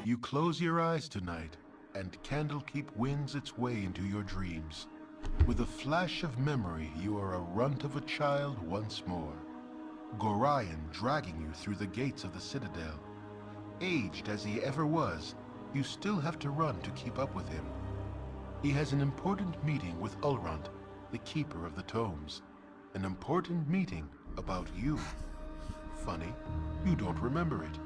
You close your eyes tonight, and Candlekeep wins its way into your dreams. With a flash of memory, you are a runt of a child once more. Gorion dragging you through the gates of the Citadel. Aged as he ever was, you still have to run to keep up with him. He has an important meeting with Ulrant, the Keeper of the Tomes. An important meeting about you. Funny, you don't remember it.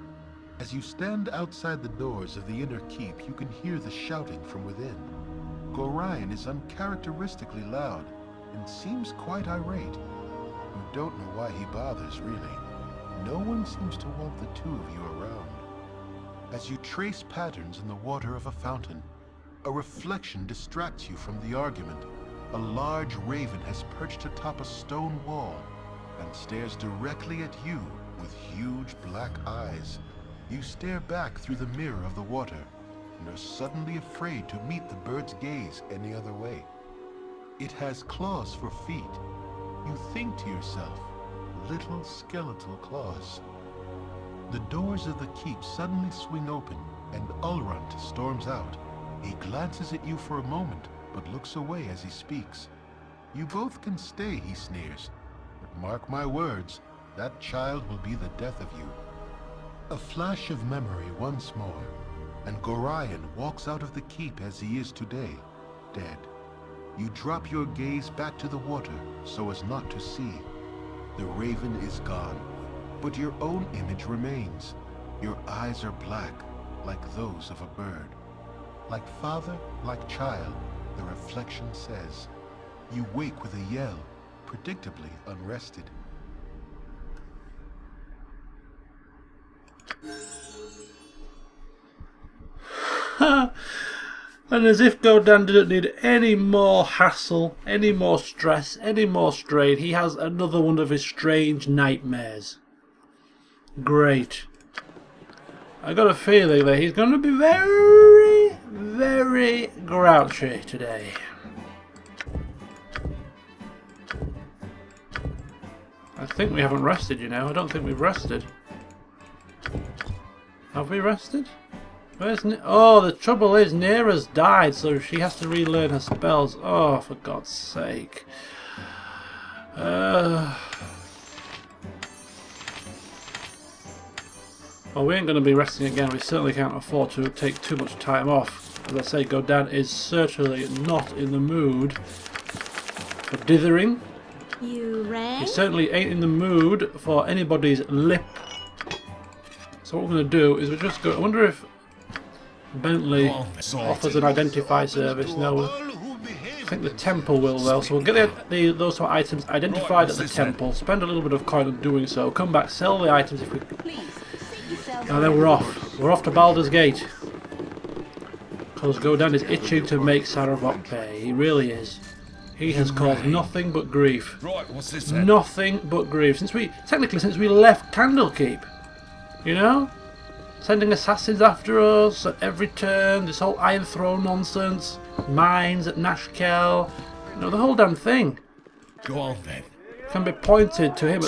As you stand outside the doors of the inner keep, you can hear the shouting from within. Gorion is uncharacteristically loud and seems quite irate. You don't know why he bothers, really. No one seems to want the two of you around. As you trace patterns in the water of a fountain, a reflection distracts you from the argument. A large raven has perched atop a stone wall and stares directly at you with huge black eyes. You stare back through the mirror of the water and are suddenly afraid to meet the bird's gaze any other way. It has claws for feet. You think to yourself, little skeletal claws. The doors of the keep suddenly swing open and Ulrant storms out. He glances at you for a moment, but looks away as he speaks. You both can stay, he sneers, but mark my words, that child will be the death of you. A flash of memory once more, and Gorion walks out of the keep as he is today, dead. You drop your gaze back to the water so as not to see. The raven is gone, but your own image remains. Your eyes are black, like those of a bird. Like father, like child, the reflection says. You wake with a yell, predictably unrested. And as if Godan didn't need any more hassle, any more stress, any more strain, he has another one of his strange nightmares. Great. I got a feeling that he's going to be very, very grouchy today. I think we haven't rested, you know. I don't think we've rested. Have we rested? Where's oh, the trouble is, Neera's died, so she has to relearn her spells. Oh, for God's sake. Well, we ain't going to be resting again. We certainly can't afford to take too much time off. As I say, Godan is certainly not in the mood for dithering. You rang? He certainly ain't in the mood for anybody's lip. So what we're going to do is we just go... I wonder if Bentley offers an identify service. No, I think the temple will though. So we'll get those two items identified at the temple. Spend a little bit of coin on doing so. Come back, sell the items if we... And then we're off. We're off to Baldur's Gate. Because Godan is itching to make Saravok pay. He really is. He has caused nothing but grief. Right, what's this then? Nothing but grief. Since we left Candlekeep. You know? Sending assassins after us at every turn. This whole Iron Throne nonsense. Mines at Nashkel. You know, the whole damn thing. Go on then. Can be pointed to him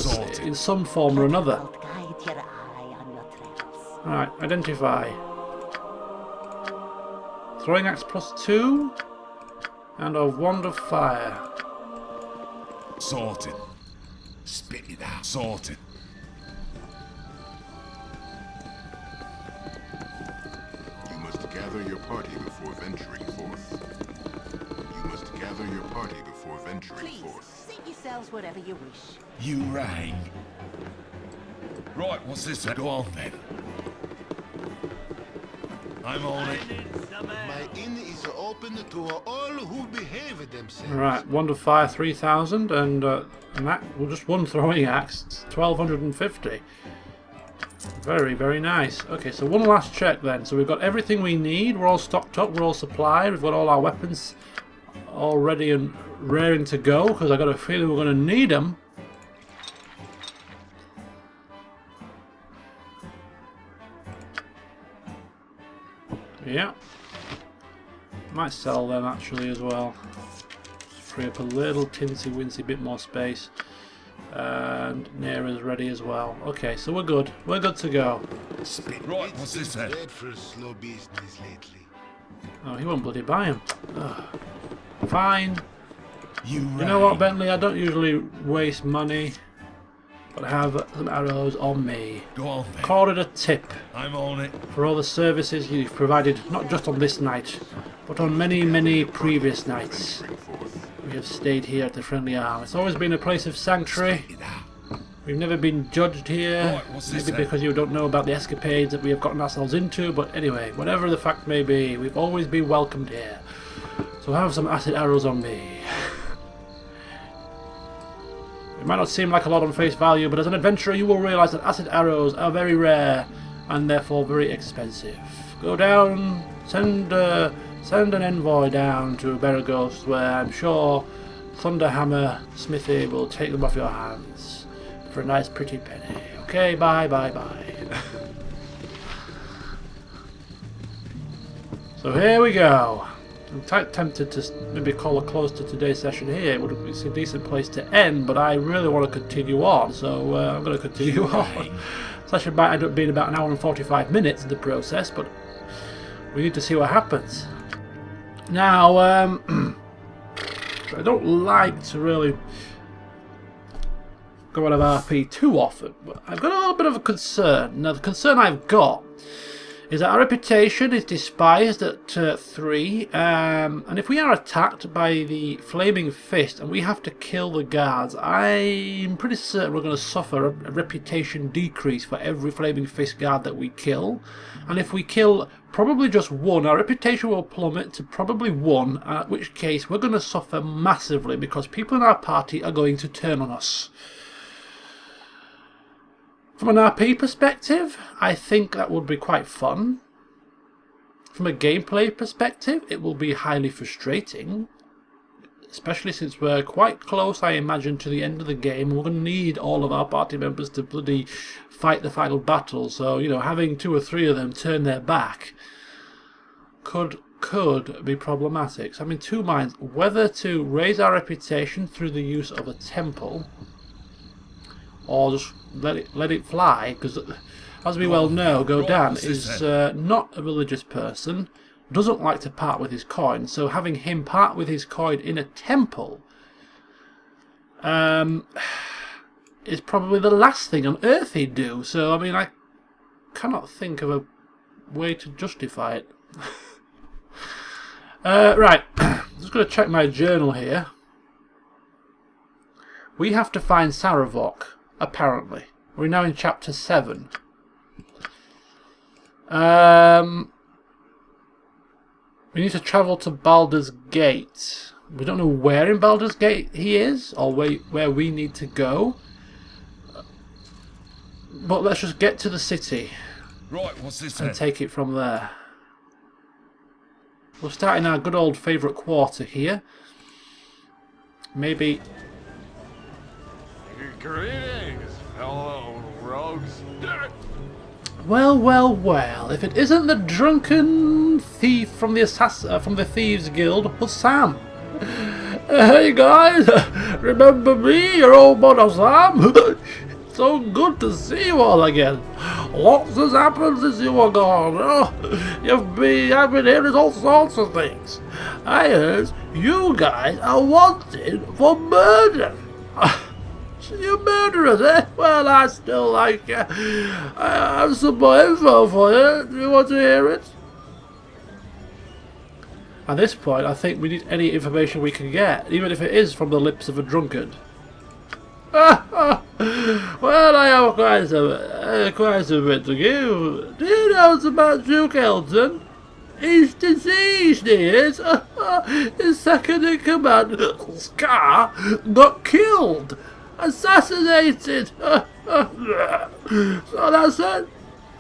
in some form or another. Alright, identify. Throwing axe +2. And a wand of fire. Sorted. Spit it out. Sorted. You must gather your party before venturing forth. You must gather your party before venturing forth. Seat yourselves wherever you wish. You rang. Right, what's this then? Go on then. I'm on it. My inn is open to all who behave themselves. Right, wand of fire 3,000 and just one throwing axe 1,250. Very, very nice. Okay, so one last check then. So we've got everything we need. We're all stocked up. We're all supplied. We've got all our weapons all ready and raring to go because I got a feeling we're going to need them. Yeah. Might sell them actually as well. Just free up a little tinsy wincy bit more space. And Nera's ready as well. Okay, so we're good. We're good to go. Spit. Right, what's this then? Dreadful slow business lately. Oh, he won't bloody buy him. Ugh. Fine. You know what, Bentley? I don't usually waste money, but I have some arrows on me. Go on then. Call it a tip I'm on it. for all the services you've provided, not just on this night, but on many, many previous nights. We have stayed here at the Friendly Arm. It's always been a place of sanctuary. Spit it out. We've never been judged here, Right, what's this maybe then? because you don't know about the escapades that we have gotten ourselves into, but anyway, whatever the fact may be, we've always been welcomed here. So I have some acid arrows on me. It might not seem like a lot on face value, but as an adventurer you will realise that acid arrows are very rare and therefore very expensive. Go down, send an envoy down to Beragos, where I'm sure Thunderhammer Smithy will take them off your hands for a nice pretty penny. Okay, bye, bye, bye. So here we go. I'm quite tempted to maybe call a close to today's session here. It would be a decent place to end, but I really want to continue on, so I'm going to continue on. Session might end up being about an hour and 45 minutes in the process, but we need to see what happens. Now, I don't like to really go out of RP too often, but I've got a little bit of a concern. Now, the concern I've got is that our reputation is despised at 3, and if we are attacked by the Flaming Fist and we have to kill the guards, I'm pretty certain we're going to suffer a reputation decrease for every Flaming Fist guard that we kill. And if we kill probably just one, our reputation will plummet to probably 1, at which case we're going to suffer massively because people in our party are going to turn on us. From an RP perspective, I think that would be quite fun. From a gameplay perspective, it will be highly frustrating. Especially since we're quite close, I imagine, to the end of the game. We're going to need all of our party members to bloody fight the final battle. So, you know, having 2 or 3 of them turn their back could be problematic. So I'm in 2 minds whether to raise our reputation through the use of a temple or just let it fly, because as we well know, Godan is not a religious person, doesn't like to part with his coin, so having him part with his coin in a temple is probably the last thing on earth he'd do. So I mean, I cannot think of a way to justify it. Right, I'm just going to check my journal here. We have to find Saravok, apparently. We're now in chapter 7. We need to travel to Baldur's Gate. We don't know where in Baldur's Gate he is, or where we need to go. But let's just get to the city. Right, what's this And then? take it from there. We'll start in our good old favourite quarter here. Maybe... Greetings, fellow rogues. Well, well, well. If it isn't the drunken thief from the Thieves Guild, Sam. Hey guys, remember me, your old buddy Sam? So good to see you all again. Lots has happened since you were gone. Oh, I've been hearing all sorts of things. I heard you guys are wanted for murder. You murderers, eh? Well, I still like you. I have some more info for you. Do you want to hear it? At this point, I think we need any information we can get, even if it is from the lips of a drunkard. Well, I have quite a bit to give. Do you know about Duke Elton? He's deceased, he is. His second in command, Scar, got killed. Assassinated! So that's it.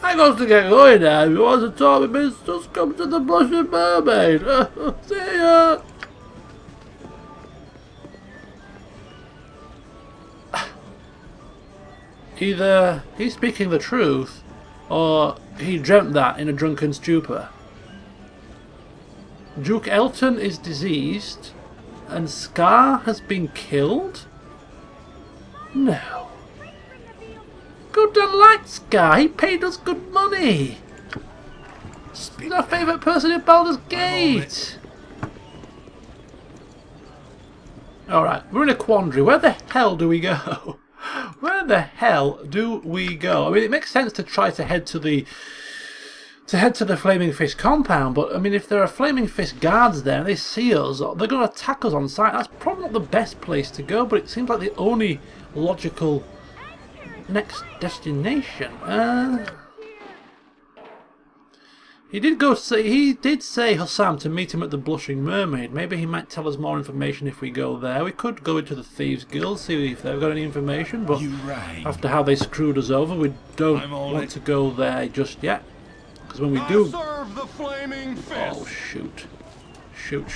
I got to get going now. If you want to talk with me, just come to the Blushing Mermaid. See ya! Either he's speaking the truth, or he dreamt that in a drunken stupor. Duke Elton is diseased, and Scar has been killed? No. Godan liked Scar. He paid us good money. He's our favourite person in Baldur's Gate. Alright, we're in a quandary. Where the hell do we go? Where the hell do we go? I mean, it makes sense to try to head to the Flaming Fist compound, but I mean, if there are Flaming Fist guards there and they see us, they're going to attack us on sight. That's probably not the best place to go, but it seems like the only logical next destination. He did say Hussam to meet him at the Blushing Mermaid. Maybe he might tell us more information if we go there. We could go into the Thieves Guild, see if they've got any information, but after how they screwed us over, we don't want to go there just yet. Because when we do... Serve the flaming fist. Oh, shoot. Shoot.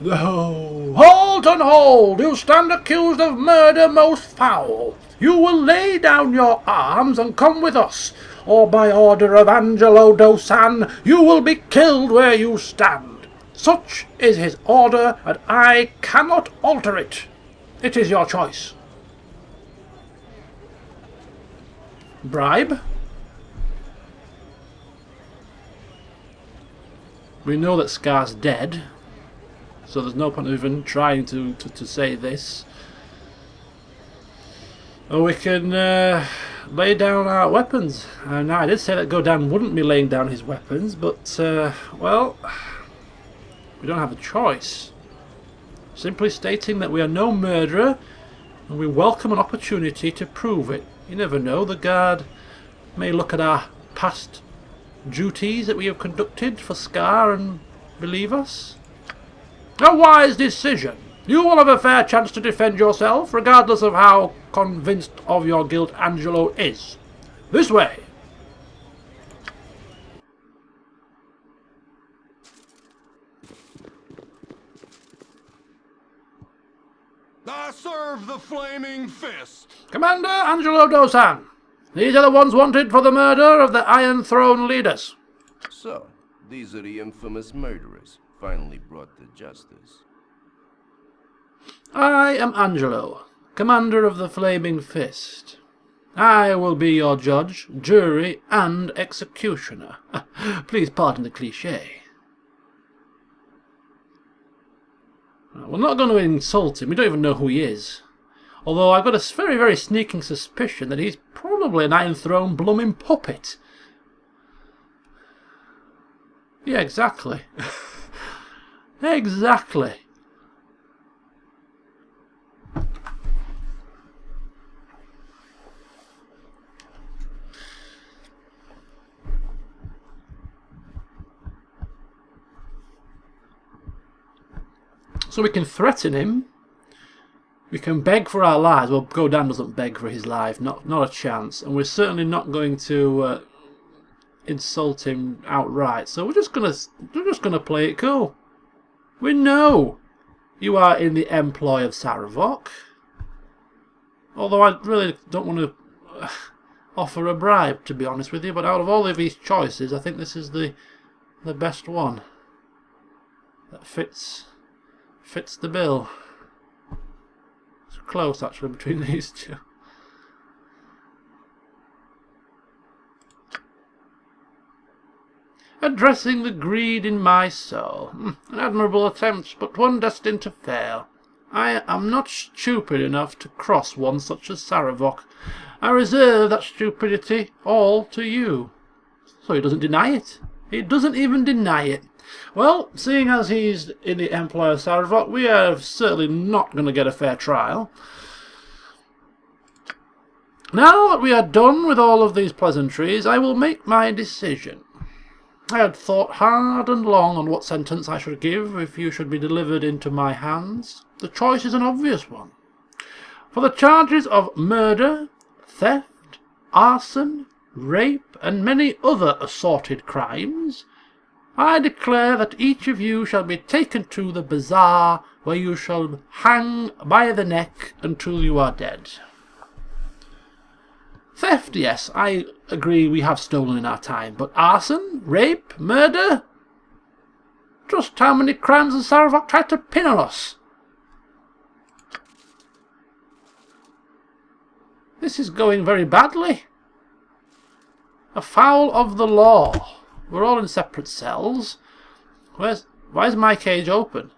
No! Halt and hold! You stand accused of murder most foul. You will lay down your arms and come with us, or by order of Angelo Dosan, you will be killed where you stand. Such is his order, and I cannot alter it. It is your choice. Bribe? We know that Scar's dead, so there's no point even trying to say this. Or we can lay down our weapons. Now, I did say that Godan wouldn't be laying down his weapons, but, well, we don't have a choice. Simply stating that we are no murderer, and we welcome an opportunity to prove it. You never know, the guard may look at our past duties that we have conducted for Scar and believe us. A wise decision. You will have a fair chance to defend yourself, regardless of how convinced of your guilt Angelo is. This way. I serve the flaming fist. Commander Angelo Dosan. These are the ones wanted for the murder of the Iron Throne leaders. So, these are the infamous murderers, finally brought to justice. I am Angelo, commander of the Flaming Fist. I will be your judge, jury, and executioner. Please pardon the cliché. We're not going to insult him. We don't even know who he is. Although I've got a very, very sneaking suspicion that he's probably an Iron Throne blooming puppet. Yeah, exactly. Exactly. So we can threaten him. We can beg for our lives. Well, Godan doesn't beg for his life, not a chance. And we're certainly not going to insult him outright. So we're just gonna play it cool. We know you are in the employ of Saravok. Although I really don't want to offer a bribe, to be honest with you. But out of all of these choices, I think this is the best one that fits the bill. It's close, actually, between these two. Addressing the greed in my soul. An admirable attempt, but one destined to fail. I am not stupid enough to cross one such as Saravok. I reserve that stupidity all to you. So he doesn't deny it. He doesn't even deny it. Well, seeing as he's in the employ of Saravok, we are certainly not going to get a fair trial. Now that we are done with all of these pleasantries, I will make my decision. I had thought hard and long on what sentence I should give if you should be delivered into my hands. The choice is an obvious one. For the charges of murder, theft, arson, rape, and many other assorted crimes, I declare that each of you shall be taken to the bazaar, where you shall hang by the neck until you are dead. Theft, yes, I agree we have stolen in our time, but arson, rape, murder? Just how many crimes has Saravok tried to pin on us? This is going very badly. Afoul of the law. We're all in separate cells. Why is my cage open?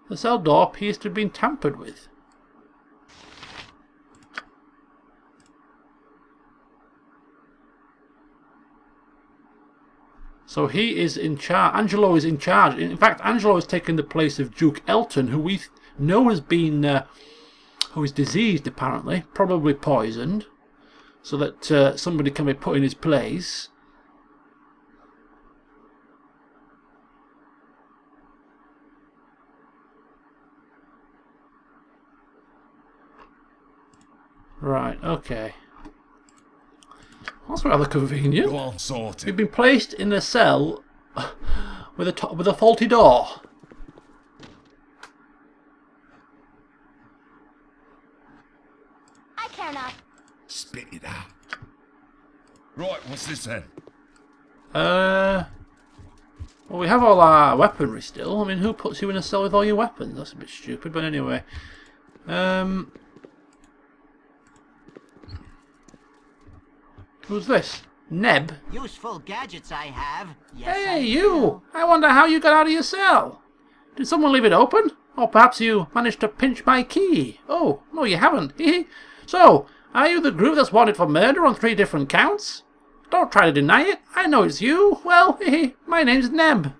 The cell door appears to have been tampered with. So he is in charge. Angelo is in charge. In fact, Angelo has taken the place of Duke Elton, who we know has been, who is diseased apparently, probably poisoned, so that somebody can be put in his place. Right, okay. That's rather convenient. Go on, sort We've it. been placed in a cell with a faulty door. I care not. Spit it out. Right, what's this then? Well, we have all our weaponry still. I mean, who puts you in a cell with all your weapons? That's a bit stupid, but anyway. Who's this? Neb? Useful gadgets I have. Yes, I Hey, do. you! I wonder how you got out of your cell. Did someone leave it open? Or perhaps you managed to pinch my key? Oh, no, you haven't. So, are you the group that's wanted for murder on 3 different counts? Don't try to deny it. I know it's you. Well, my name's Neb.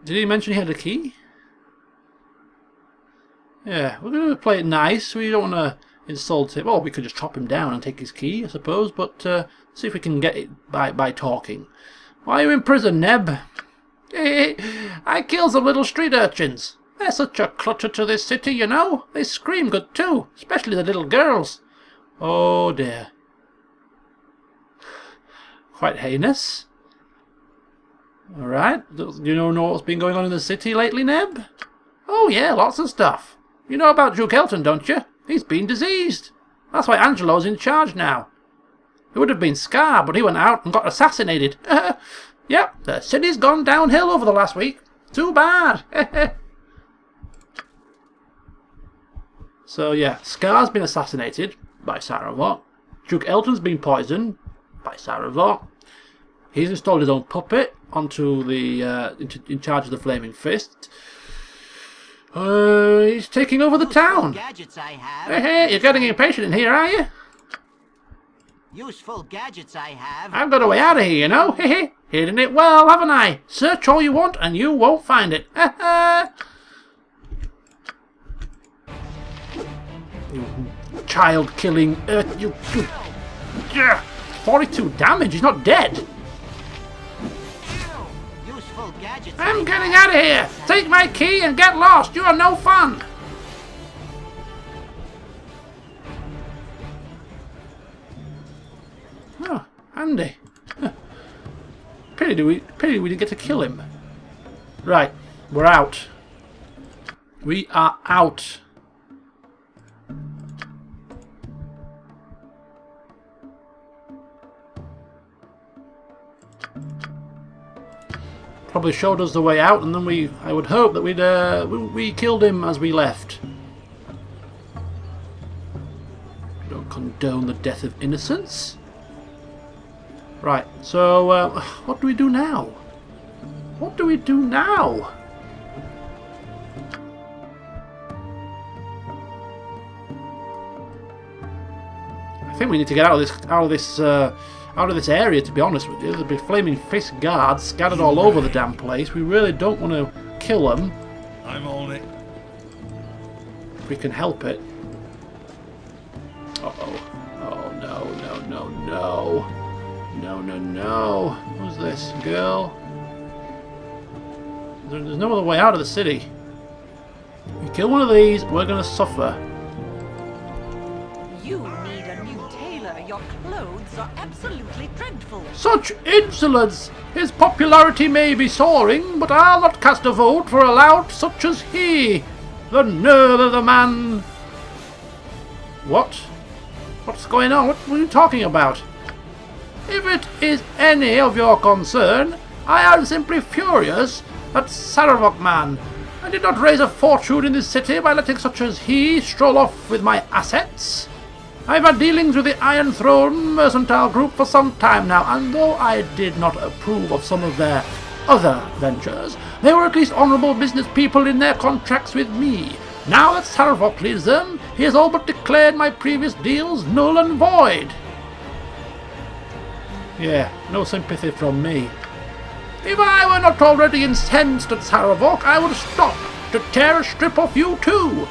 Did he mention he had a key? Yeah, we're going to play it nice. We don't want to insult him. Or we could just chop him down and take his key, I suppose. But see if we can get it by talking. Why are you in prison, Neb? I killed some little street urchins. They're such a clutter to this city, you know. They scream good too, especially the little girls. Oh dear. Quite heinous. Alright, do you know what's been going on in the city lately, Neb? Oh yeah, lots of stuff. You know about Duke Elton, don't you? He's been diseased. That's why Angelo's in charge now. It would have been Scar, but he went out and got assassinated. Yep, the city's gone downhill over the last week. Too bad. So yeah, Scar's been assassinated by Saravok. Duke Elton's been poisoned by Saravok. He's installed his own puppet onto the in charge of the Flaming Fist. He's taking over the town. Gadgets I have. Hey, you're getting impatient in here, are you? Useful gadgets I have. I've got a way out of here, you know. Hidden it well, haven't I? Search all you want and you won't find it. You child-killing... you... Yeah, 42 damage, he's not dead. Useful gadgets I'm getting out of here. Take my key and get lost. You are no fun. Oh, handy. Pity we didn't get to kill him. Right, we're out. We are out. Probably showed us the way out, and then I would hope that we killed him as we left. Don't condone the death of innocents. Right, so what do we do now? What do we do now? I think we need to get out of this area, to be honest with you. There'll be flaming fist guards scattered all over the damn place. We really don't want to kill them I'm on it. if we can help it. Uh-oh. Oh, no, no, no, no. No, no, no. Who's this? Girl? There's no other way out of the city. If we kill one of these, we're going to suffer. You need a new tailor. Your clothes are absolutely dreadful. Such insolence! His popularity may be soaring, but I'll not cast a vote for a lout such as he. The nerve of the man! What? What's going on? What are you talking about? If it is any of your concern, I am simply furious that Saravok man I did not raise a fortune in this city by letting such as he stroll off with my assets. I've had dealings with the Iron Throne mercantile group for some time now, and though I did not approve of some of their other ventures, they were at least honourable business people in their contracts with me. Now that Sarvok leads them, he has all but declared my previous deals null and void. Yeah, no sympathy from me. If I were not already incensed at Sarvok, I would stop to tear a strip off you too.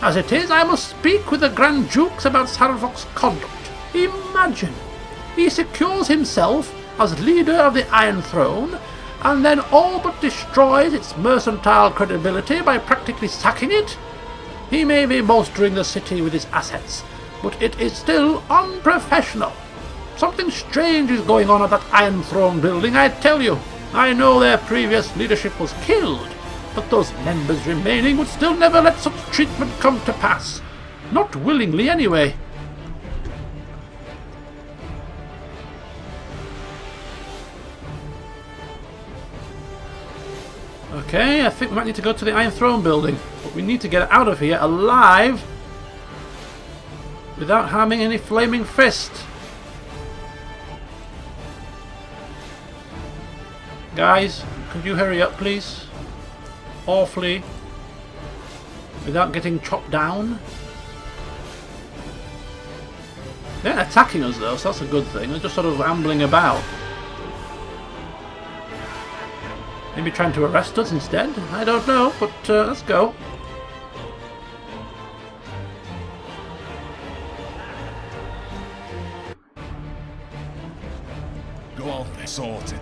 As it is, I must speak with the Grand Dukes about Sarvok's conduct. Imagine, he secures himself as leader of the Iron Throne, and then all but destroys its mercantile credibility by practically sacking it. He may be bolstering the city with his assets, but it is still unprofessional. Something strange is going on at that Iron Throne building, I tell you. I know their previous leadership was killed, but those members remaining would still never let such treatment come to pass. Not willingly, anyway. Okay, I think we might need to go to the Iron Throne building, but we need to get out of here alive without harming any flaming fist. Guys, could you hurry up, please? Awfully. Without getting chopped down. They're attacking us though, so that's a good thing. They're just sort of ambling about. Maybe trying to arrest us instead? I don't know, but let's go. Go on, they're sorted.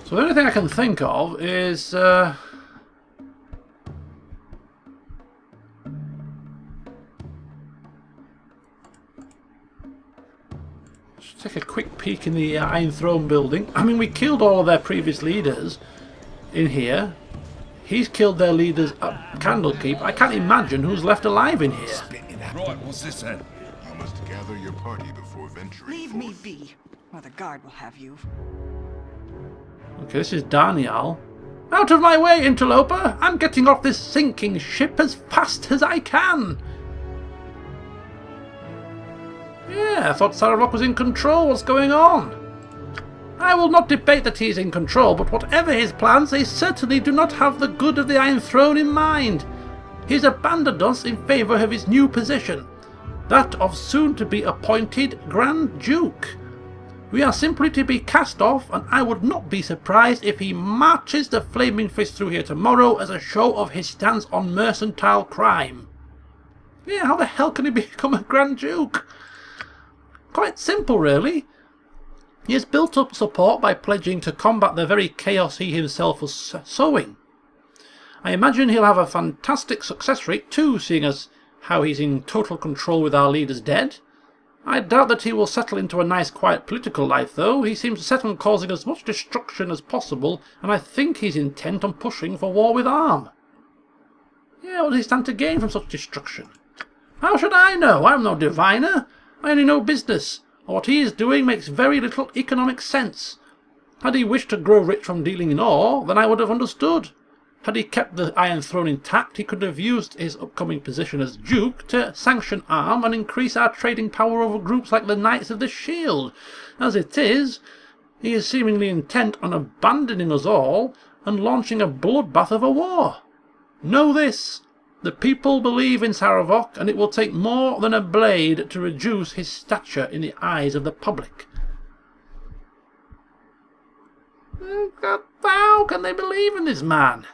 So the only thing I can think of is just take a quick peek in the Iron Throne building. I mean, we killed all of their previous leaders in here. He's killed their leaders at Candlekeep. I can't imagine who's left alive in here. Right, what's this then? You must gather your party before venturing Leave me forth. be, or the guard will have you. Okay, this is Daniel. Out of my way, interloper! I'm getting off this sinking ship as fast as I can! Yeah, I thought Sarvok was in control. What's going on? I will not debate that he is in control, but whatever his plans, they certainly do not have the good of the Iron Throne in mind. He has abandoned us in favour of his new position, that of soon-to-be appointed Grand Duke. We are simply to be cast off, and I would not be surprised if he marches the Flaming Fist through here tomorrow as a show of his stance on mercantile crime. Yeah, how the hell can he become a Grand Duke? Quite simple, really. He has built up support by pledging to combat the very chaos he himself was sowing. I imagine he'll have a fantastic success rate too, seeing as how he's in total control with our leaders dead. I doubt that he will settle into a nice quiet political life though. He seems set on causing as much destruction as possible, and I think he's intent on pushing for war with Arm. Yeah, what does he stand to gain from such destruction? How should I know? I'm no diviner. I only know business, and what he is doing makes very little economic sense. Had he wished to grow rich from dealing in ore, then I would have understood. Had he kept the Iron Throne intact, he could have used his upcoming position as Duke to sanction Arm and increase our trading power over groups like the Knights of the Shield. As it is, he is seemingly intent on abandoning us all and launching a bloodbath of a war. Know this, the people believe in Sarvok, and it will take more than a blade to reduce his stature in the eyes of the public. How can they believe in this man?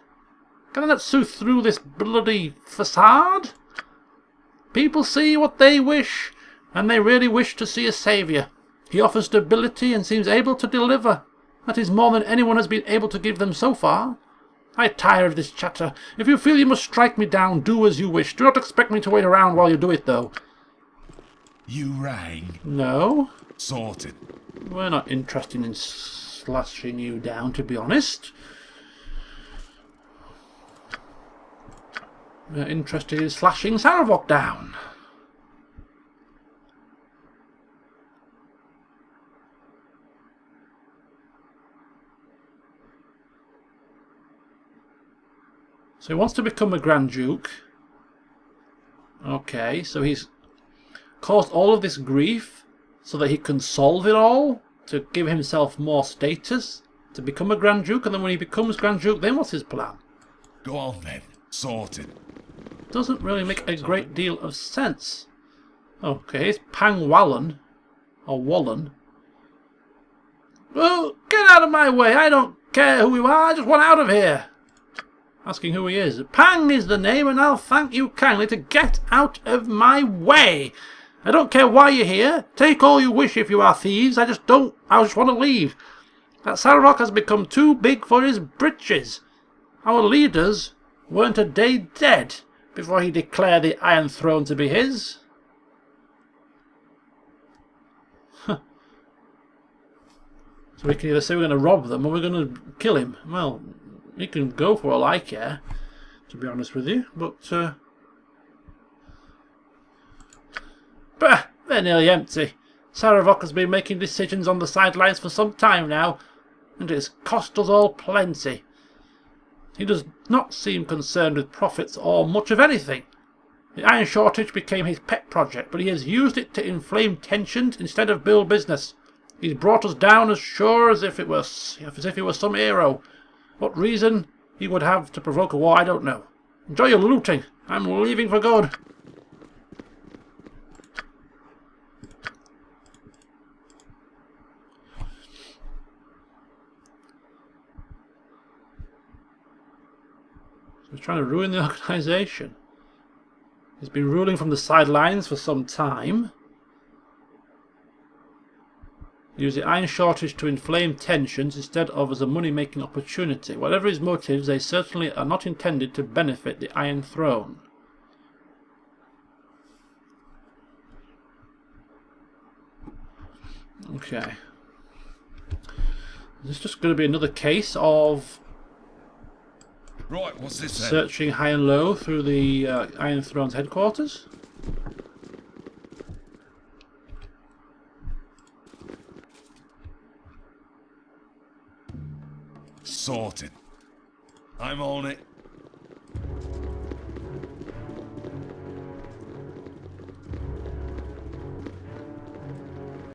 Can I not see through this bloody facade? People see what they wish, and they really wish to see a saviour. He offers stability and seems able to deliver. That is more than anyone has been able to give them so far. I tire of this chatter. If you feel you must strike me down, do as you wish. Do not expect me to wait around while you do it, though. You rang. No, Sorted. we're not interested in slashing you down, to be honest. We're interested in slashing Sarvok down. he wants to become a Grand Duke. Okay, so he's caused all of this grief so that he can solve it all, to give himself more status, to become a Grand Duke, and then when he becomes Grand Duke, then what's his plan? Go on then. Sorted. Doesn't really make a great deal of sense. Okay, it's Pang Wallen, or Wallen. Well, get out of my way, I don't care who you are, I just want out of here. Asking who he is. Pang is the name, and I'll thank you kindly to get out of my way. I don't care why you're here. Take all you wish if you are thieves. I just want to leave. That Sarrock has become too big for his britches. Our leaders weren't a day dead before he declared the Iron Throne to be his. So we can either say we're going to rob them or we're going to kill him. Well, he can go for all I care, to be honest with you, but bah, they're nearly empty. Saravok has been making decisions on the sidelines for some time now, and it's cost us all plenty. He does not seem concerned with profits or much of anything. The iron shortage became his pet project, but he has used it to inflame tensions instead of build business. He's brought us down as sure as if he were some hero. What reason he would have to provoke a war, I don't know. Enjoy your looting. I'm leaving for good. So he's trying to ruin the organisation. He's been ruling from the sidelines for some time. Use the iron shortage to inflame tensions instead of as a money-making opportunity. Whatever his motives, they certainly are not intended to benefit the Iron Throne. Okay. Is this just going to be another case of Right, what's this then? searching high and low through the Iron Throne's headquarters? Sorted. I'm on it.